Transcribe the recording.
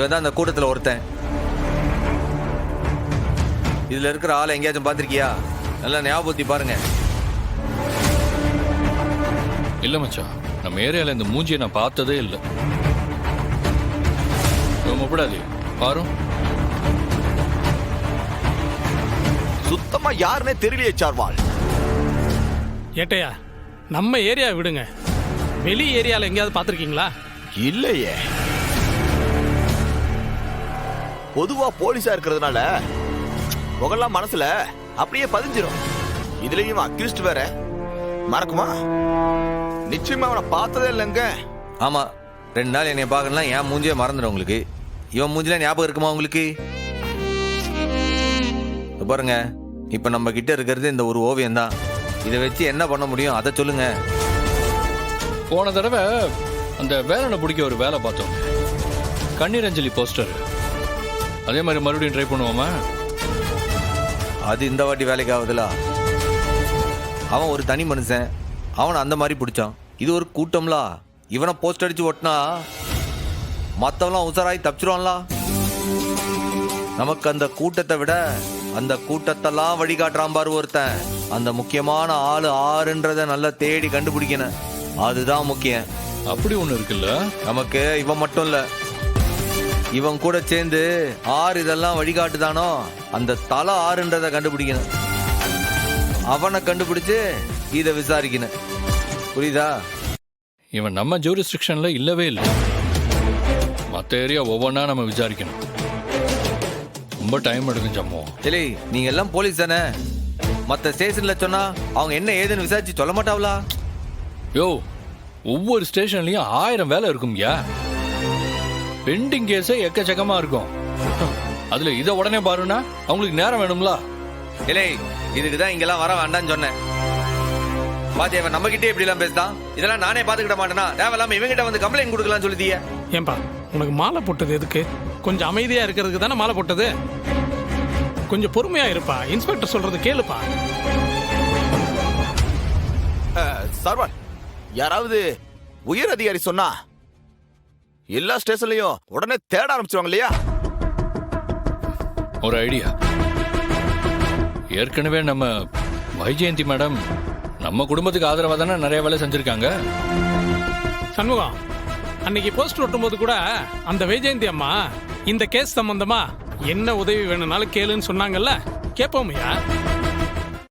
இவன் தான் அந்த கூட்டத்தில் ஒருத்தன். இதுல இருக்கிற ஆளை எங்கேயாச்சும் பார்த்திருக்கியா? நல்லா ஞாபகத்தி பாருங்க. இல்ல மச்சான், நம்ம ஏரியால இந்த மூஞ்சியை நான் பார்த்ததே இல்லை. கூடாது பாரு, சுத்தமா யாருன்னே தெரியலையே சார்வால். ஏட்டையா, நம்ம ஏரியா விடுங்க, வெளி ஏரியால எங்கேயாவது பார்த்திருக்கீங்களா? இல்லையே. பொதுவா போலீஸா இருக்கிறதுனால முகெல்லாம் மனசுல அப்படியே பதிஞ்சிரும். இதுலயும் அக்யூஸ்ட் வேற, மறக்குமா? நிச்சயமா அவனை பார்த்ததே இல்லைங்க. ஆமா, 2 நாள் என்னை பார்க்கலாம் என் மூஞ்சியே மறந்துடும் உங்களுக்கு. இவன் மூஞ்சில ஞாபகம் இருக்குமா உங்களுக்கு? பாருங்க, இப்ப நம்ம கிட்ட இருக்கிறது இந்த ஒரு ஓவியம் தான். இதை வச்சு என்ன பண்ண முடியும் அதை சொல்லுங்க. போன தடவை அந்த வேலனை பிடிக்க ஒரு வேலை பார்த்தோம், கண்ணீர் அஞ்சலி போஸ்டர். அதே மாதிரி மறுபடியும் ட்ரை பண்ணுவோமா? அது இந்த வாட்டி வேலைக்கு ஆகுதுல. அவன் ஒரு தனி மனுஷன், அவனை அந்த மாதிரி பிடிச்சான். இது ஒரு கூட்டம்ல, இவனை போஸ்ட் அடிச்சு ஓட்டினா மற்றவெல்லாம் உசாராய் தப்பிச்சிருவான்ல. நமக்கு அந்த கூட்டத்தை விட அந்த கூட்டத்தெல்லாம் வழிகாட்டுறான் பாரு ஒருத்தன். அந்த முக்கியமான ஆளு ஆறுன்றத நல்லா தேடி கண்டுபிடிக்கணும், அதுதான் முக்கியம். அப்படி ஒண்ணு இருக்குல்ல நமக்கு. இவன் மட்டும் இல்ல, இவன் கூட சேர்ந்து ஆறு இதெல்லாம் வழிகாட்டுதானோ அந்த தலை ஆறுன்றத கண்டுபிடிக்கணும். அவனை கண்டுபிடிச்சு இதை விசாரிக்கணும். புரியுதா? இவன் நம்ம ஜூரிஸ்டிக்ஷன்ல இல்லவே இல்லை. மற்ற ஏரியா ஒவ்வொன்றா நம்ம விசாரிக்கணும். ரொம்ப டைம் எடுக்கும் ஜம்மு. இல்லை, நீங்க எல்லாம் போலீஸ் தானே? மற்ற ஸ்டேஷன்ல சொன்னா அவங்க என்ன ஏதுன்னு விசாரிச்சு சொல்ல மாட்டாங்களா? யோ, ஒவ்வொரு ஸ்டேஷன்லயும் 1000 வேலை இருக்கும்யா. பெண்டிங் கேஸே எக்கச்சக்கமா இருக்கும். அதுல இதை உடனே பாருன்னா அவங்களுக்கு நேரம் வேணும்ல. இல்லை, இதுக்குதான் இங்கெல்லாம் வர வேண்டாம்னு சொன்னேன். பாத்தியா, நம்ம கிட்டே இப்படி எல்லாம் பேசுதான். இதெல்லாம் நானே பாத்துக்கிட மாட்டேனா? தேவையில்லாம இவங்கிட்ட வந்து கம்ப்ளைண்ட் கொடுக்கலாம் சொல்லுதிய. ஏன்பா, உனக்கு மாலை போட்டது எதுக்கு? கொஞ்சம் அமைதியா இருக்கிறதுக்கு தானே மாலை போட்டது. கொஞ்சம் பொறுமையா இருப்பா, இன்ஸ்பெக்டர் சொல்றது கேளுப்பா. சார்வால், யாராவது உயர் அதிகாரி சொன்னா எல்லா ஸ்டேஷன்லயும் உடனே தேட ஆரம்பிச்சிருவாங்க இல்லையா? ஒரு ஐடியா. ஏற்கனவே நம்ம வைஜெயந்தி மேடம் நம்ம குடும்பத்துக்கு ஆதரவா தானே நிறைய வேலை செஞ்சிருக்காங்க. சண்முகம், அன்னைக்கு போஸ்டர் ஒட்டும் போது கூட அந்த வைஜெயந்தி அம்மா இந்த கேஸ் சம்பந்தமா என்ன உதவி வேணும்னாலும் கேளுன்னு சொன்னாங்கல்ல. கேட்போமையா?